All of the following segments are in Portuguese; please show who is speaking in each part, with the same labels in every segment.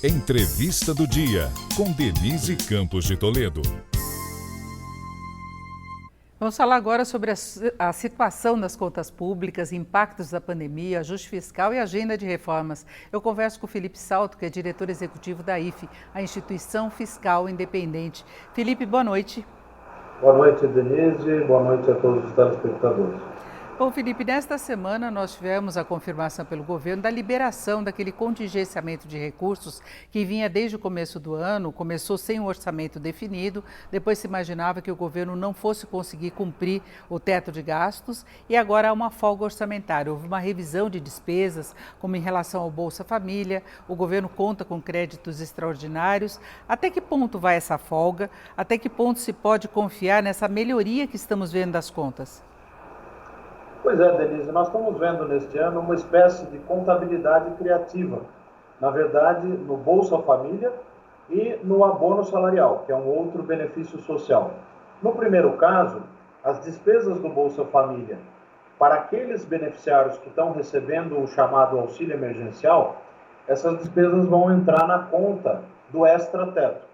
Speaker 1: Entrevista do dia, com Denise Campos de Toledo.
Speaker 2: Vamos falar agora sobre a situação das contas públicas, impactos da pandemia, ajuste fiscal e agenda de reformas. Eu converso com o Felipe Salto, que é diretor executivo da IFE, a Instituição Fiscal Independente. Felipe, boa noite.
Speaker 3: Boa noite, Denise. Boa noite a todos os telespectadores.
Speaker 2: Bom, Felipe, nesta semana nós tivemos a confirmação pelo governo da liberação daquele contingenciamento de recursos que vinha desde o começo do ano, começou sem um orçamento definido, depois se imaginava que o governo não fosse conseguir cumprir o teto de gastos e agora há uma folga orçamentária. Houve uma revisão de despesas, como em relação ao Bolsa Família, o governo conta com créditos extraordinários. Até que ponto vai essa folga? Até que ponto se pode confiar nessa melhoria que estamos vendo das contas?
Speaker 3: Pois é, Denise, nós estamos vendo neste ano uma espécie de contabilidade criativa. Na verdade, no Bolsa Família e no abono salarial, que é um outro benefício social. No primeiro caso, as despesas do Bolsa Família, para aqueles beneficiários que estão recebendo o chamado auxílio emergencial, essas despesas vão entrar na conta do extra-teto.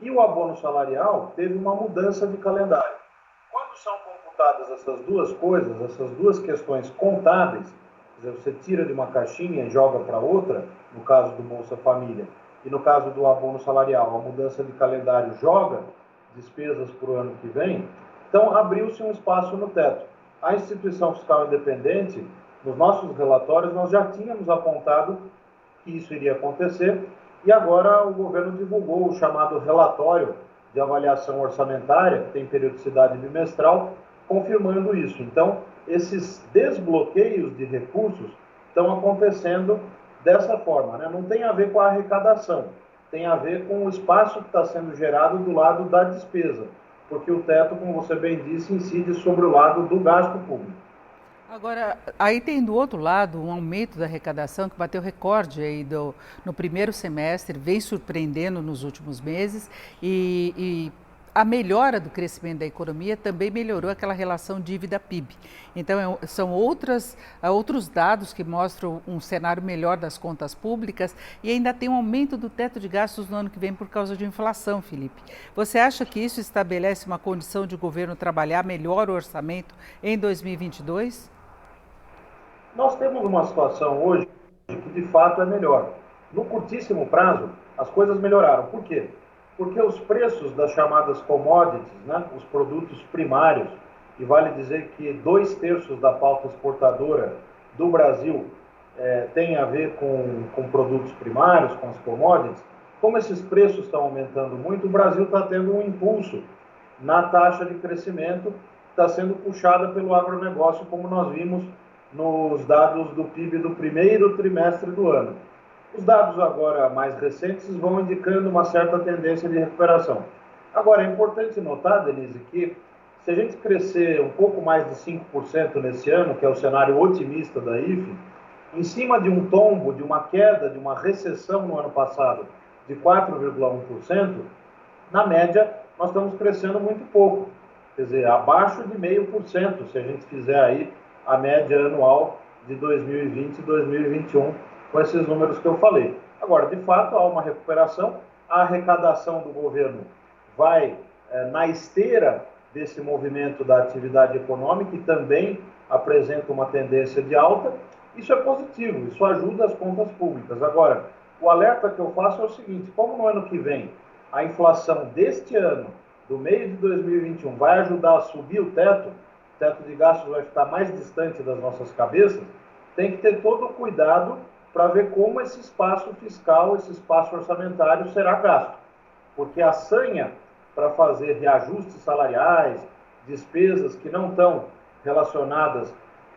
Speaker 3: E o abono salarial teve uma mudança de calendário. Quando são computadas essas duas coisas, essas duas questões contábeis, quer dizer, você tira de uma caixinha e joga para outra, no caso do Bolsa Família, e no caso do abono salarial, a mudança de calendário joga despesas para o ano que vem, então abriu-se um espaço no teto. A Instituição Fiscal Independente, nos nossos relatórios, nós já tínhamos apontado que isso iria acontecer, e agora o governo divulgou o chamado relatório de avaliação orçamentária, que tem periodicidade bimestral, confirmando isso. Então, esses desbloqueios de recursos estão acontecendo dessa forma, né? Não tem a ver com a arrecadação, tem a ver com o espaço que está sendo gerado do lado da despesa, porque o teto, como você bem disse, incide sobre o lado do gasto público.
Speaker 2: Agora, aí tem do outro lado um aumento da arrecadação que bateu recorde aí no primeiro semestre, vem surpreendendo nos últimos meses e a melhora do crescimento da economia também melhorou aquela relação dívida-PIB. Então, são outros dados que mostram um cenário melhor das contas públicas e ainda tem um aumento do teto de gastos no ano que vem por causa de inflação, Felipe. Você acha que isso estabelece uma condição de o governo trabalhar melhor o orçamento em 2022?
Speaker 3: Nós temos uma situação hoje que de fato é melhor. No curtíssimo prazo, as coisas melhoraram. Por quê? Porque os preços das chamadas commodities, né, os produtos primários, e vale dizer que 2/3 da pauta exportadora do Brasil tem a ver com produtos primários, com as commodities, como esses preços estão aumentando muito, o Brasil está tendo um impulso na taxa de crescimento, que está sendo puxada pelo agronegócio, como nós vimos nos dados do PIB do primeiro trimestre do ano. Os dados agora mais recentes vão indicando uma certa tendência de recuperação. Agora, é importante notar, Denise, que se a gente crescer um pouco mais de 5% nesse ano, que é o cenário otimista da IFE, em cima de um tombo, de uma queda, de uma recessão no ano passado de 4,1%, na média nós estamos crescendo muito pouco. Quer dizer, abaixo de 0,5%, se a gente fizer aí a média anual de 2020 e 2021, com esses números que eu falei. Agora, de fato, há uma recuperação, a arrecadação do governo vai na esteira desse movimento da atividade econômica e também apresenta uma tendência de alta. Isso é positivo, isso ajuda as contas públicas. Agora, o alerta que eu faço é o seguinte: como no ano que vem a inflação deste ano, do mês de 2021, vai ajudar a subir o teto de gastos vai ficar mais distante das nossas cabeças, tem que ter todo o cuidado para ver como esse espaço fiscal, esse espaço orçamentário será gasto. Porque a sanha para fazer reajustes salariais, despesas que não estão relacionadas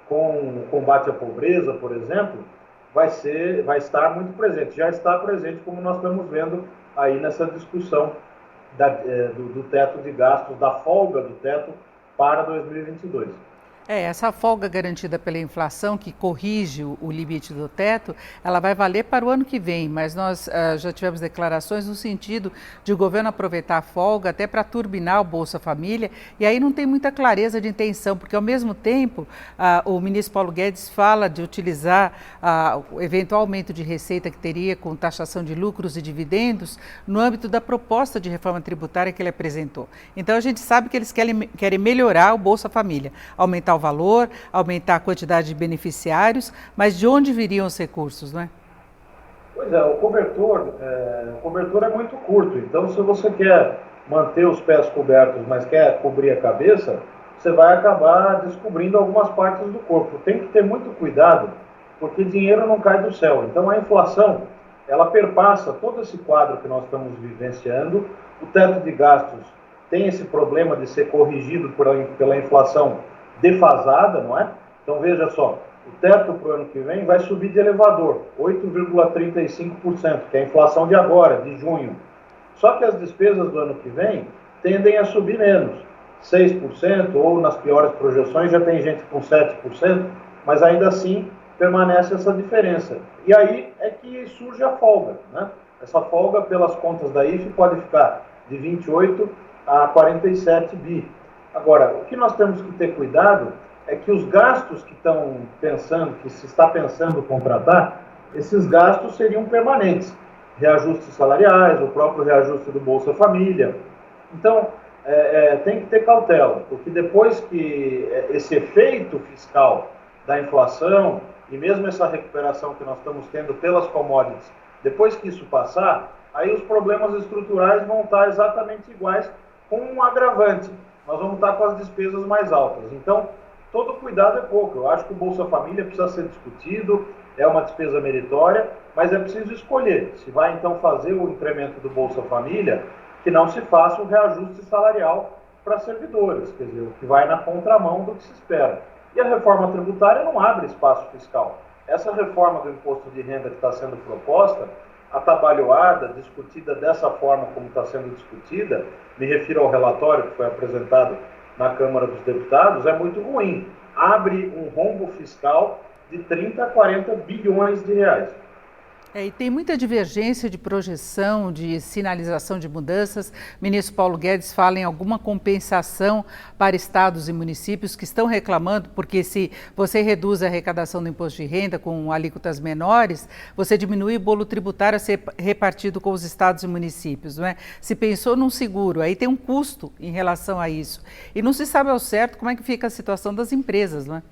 Speaker 3: com o combate à pobreza, por exemplo, vai estar muito presente. Já está presente, como nós estamos vendo aí nessa discussão do teto de gastos, da folga do teto para 2022.
Speaker 2: Essa folga garantida pela inflação, que corrige o limite do teto, ela vai valer para o ano que vem, mas nós já tivemos declarações no sentido de o governo aproveitar a folga até para turbinar o Bolsa Família, e aí não tem muita clareza de intenção, porque ao mesmo tempo o ministro Paulo Guedes fala de utilizar o eventual aumento de receita que teria com taxação de lucros e dividendos no âmbito da proposta de reforma tributária que ele apresentou. Então a gente sabe que eles querem melhorar o Bolsa Família, aumentar o valor, aumentar a quantidade de beneficiários, mas de onde viriam os recursos, não é?
Speaker 3: Pois é, o cobertor é muito curto, então se você quer manter os pés cobertos, mas quer cobrir a cabeça, você vai acabar descobrindo algumas partes do corpo. Tem que ter muito cuidado, porque dinheiro não cai do céu. Então a inflação, ela perpassa todo esse quadro que nós estamos vivenciando. O teto de gastos tem esse problema de ser corrigido pela inflação defasada, não é? Então veja só, o teto para o ano que vem vai subir de elevador, 8,35%, que é a inflação de agora, de junho. Só que as despesas do ano que vem tendem a subir menos, 6%, ou nas piores projeções já tem gente com 7%, mas ainda assim permanece essa diferença. E aí é que surge a folga, né? Essa folga, pelas contas da IFE, pode ficar de 28 a 47 bi. Agora, o que nós temos que ter cuidado é que os gastos que se está pensando contratar, esses gastos seriam permanentes. Reajustes salariais, o próprio reajuste do Bolsa Família. Então, tem que ter cautela, porque depois que esse efeito fiscal da inflação e mesmo essa recuperação que nós estamos tendo pelas commodities, depois que isso passar, aí os problemas estruturais vão estar exatamente iguais, com um agravante. Nós vamos estar com as despesas mais altas. Então, todo cuidado é pouco. Eu acho que o Bolsa Família precisa ser discutido, é uma despesa meritória, mas é preciso escolher. Se vai, então, fazer o incremento do Bolsa Família, que não se faça o reajuste salarial para servidores, quer dizer, o que vai na contramão do que se espera. E a reforma tributária não abre espaço fiscal. Essa reforma do imposto de renda que está sendo proposta, atabalhoada, discutida dessa forma como está sendo discutida, me refiro ao relatório que foi apresentado na Câmara dos Deputados, é muito ruim. Abre um rombo fiscal de 30 a 40 bilhões de reais.
Speaker 2: E tem muita divergência de projeção, de sinalização de mudanças. O ministro Paulo Guedes fala em alguma compensação para estados e municípios que estão reclamando, porque se você reduz a arrecadação do imposto de renda com alíquotas menores, você diminui o bolo tributário a ser repartido com os estados e municípios, não é? Se pensou num seguro, aí tem um custo em relação a isso. E não se sabe ao certo como é que fica a situação das empresas, não é?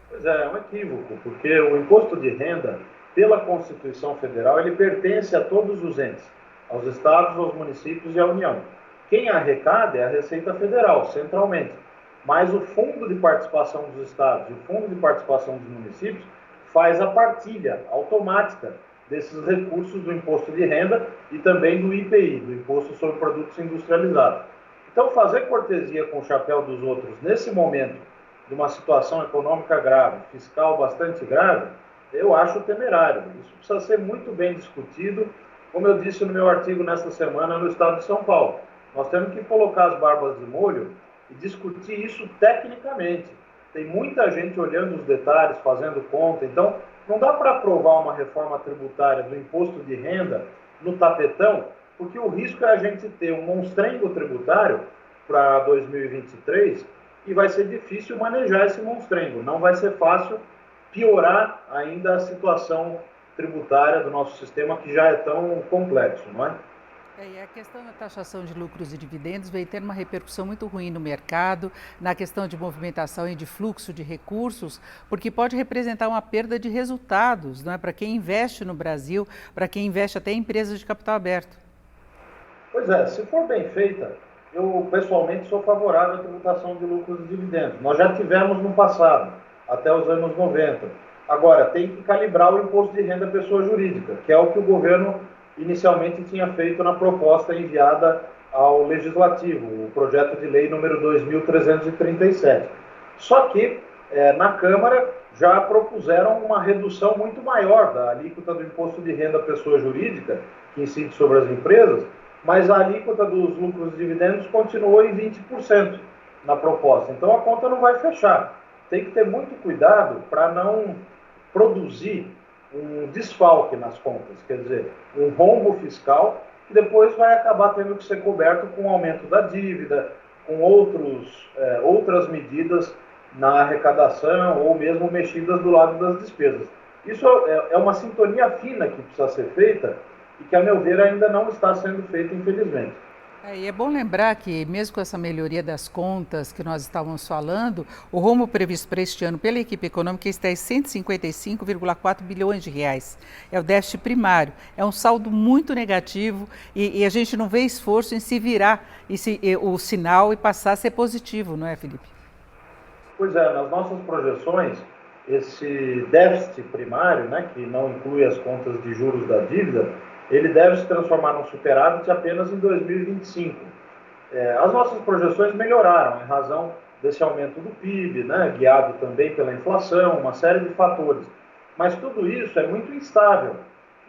Speaker 3: Pois é um equívoco, porque o imposto de renda, pela Constituição Federal, ele pertence a todos os entes, aos estados, aos municípios e à União. Quem arrecada é a Receita Federal, centralmente. Mas o Fundo de Participação dos Estados e o Fundo de Participação dos Municípios faz a partilha automática desses recursos do imposto de renda e também do IPI, do Imposto sobre Produtos Industrializados. Então, fazer cortesia com o chapéu dos outros nesse momento de uma situação econômica grave, fiscal bastante grave, eu acho temerário. Isso precisa ser muito bem discutido, como eu disse no meu artigo nesta semana no Estado de São Paulo. Nós temos que colocar as barbas de molho e discutir isso tecnicamente. Tem muita gente olhando os detalhes, fazendo conta, então não dá para aprovar uma reforma tributária do imposto de renda no tapetão, porque o risco é a gente ter um monstrengo tributário para 2023 e vai ser difícil manejar esse monstrengo, não vai ser fácil piorar ainda a situação tributária do nosso sistema, que já é tão complexo, não é?
Speaker 2: E a questão da taxação de lucros e dividendos veio ter uma repercussão muito ruim no mercado, na questão de movimentação e de fluxo de recursos, porque pode representar uma perda de resultados, não é? Para quem investe no Brasil, para quem investe até em empresas de capital aberto.
Speaker 3: Pois é, se for bem feita, eu pessoalmente sou favorável à tributação de lucros e dividendos. Nós já tivemos no passado, até os anos 90. Agora, tem que calibrar o imposto de renda pessoa jurídica, que é o que o governo inicialmente tinha feito na proposta enviada ao Legislativo, o projeto de lei número 2.337. Só que, na Câmara, já propuseram uma redução muito maior da alíquota do imposto de renda pessoa jurídica, que incide sobre as empresas, mas a alíquota dos lucros e dividendos continuou em 20%. na proposta. Então a conta não vai fechar. Tem que ter muito cuidado para não produzir um desfalque nas contas, quer dizer, um rombo fiscal que depois vai acabar tendo que ser coberto com o aumento da dívida, com outras medidas na arrecadação ou mesmo mexidas do lado das despesas. Isso é uma sintonia fina que precisa ser feita e que, a meu ver, ainda não está sendo feita, infelizmente.
Speaker 2: E é bom lembrar que, mesmo com essa melhoria das contas que nós estávamos falando, o rombo previsto para este ano pela equipe econômica está em 155,4 bilhões de reais. É o déficit primário, é um saldo muito negativo e a gente não vê esforço em se virar o sinal e passar a ser positivo, não é, Felipe?
Speaker 3: Pois é, nas nossas projeções, esse déficit primário, né, que não inclui as contas de juros da dívida, ele deve se transformar num superávit apenas em 2025. As nossas projeções melhoraram em razão desse aumento do PIB, né, guiado também pela inflação, uma série de fatores. Mas tudo isso é muito instável.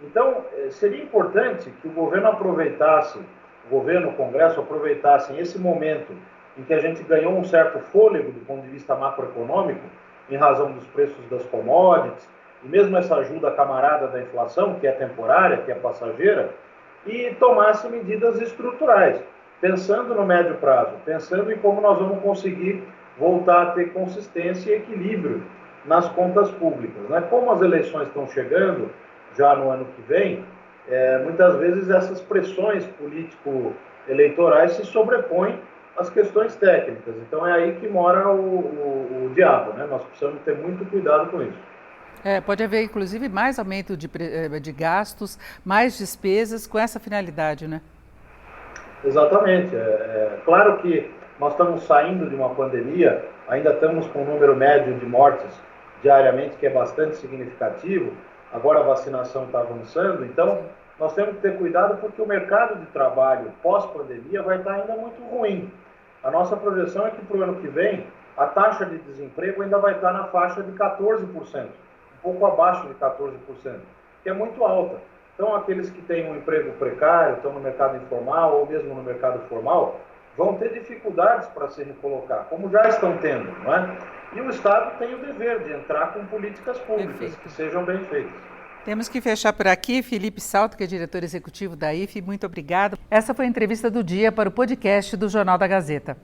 Speaker 3: Então, seria importante que o governo aproveitasse, o governo, o Congresso aproveitassem esse momento em que a gente ganhou um certo fôlego do ponto de vista macroeconômico, em razão dos preços das commodities, e mesmo essa ajuda camarada da inflação, que é temporária, que é passageira, e tomasse medidas estruturais, pensando no médio prazo, pensando em como nós vamos conseguir voltar a ter consistência e equilíbrio nas contas públicas, né? Como as eleições estão chegando, já no ano que vem, muitas vezes essas pressões político-eleitorais se sobrepõem às questões técnicas. Então é aí que mora o diabo, né? Nós precisamos ter muito cuidado com isso.
Speaker 2: Pode haver, inclusive, mais aumento de gastos, mais despesas com essa finalidade, né?
Speaker 3: Exatamente. Claro que nós estamos saindo de uma pandemia, ainda estamos com um número médio de mortes diariamente que é bastante significativo, agora a vacinação está avançando, então nós temos que ter cuidado porque o mercado de trabalho pós-pandemia vai estar ainda muito ruim. A nossa projeção é que para o ano que vem a taxa de desemprego ainda vai estar na faixa de 14%. Um pouco abaixo de 14%, que é muito alta. Então, aqueles que têm um emprego precário, estão no mercado informal ou mesmo no mercado formal, vão ter dificuldades para se recolocar, como já estão tendo, não é? E o Estado tem o dever de entrar com políticas públicas que sejam bem feitas.
Speaker 2: Temos que fechar por aqui. Felipe Salto, que é diretor executivo da IFE, muito obrigado. Essa foi a entrevista do dia para o podcast do Jornal da Gazeta.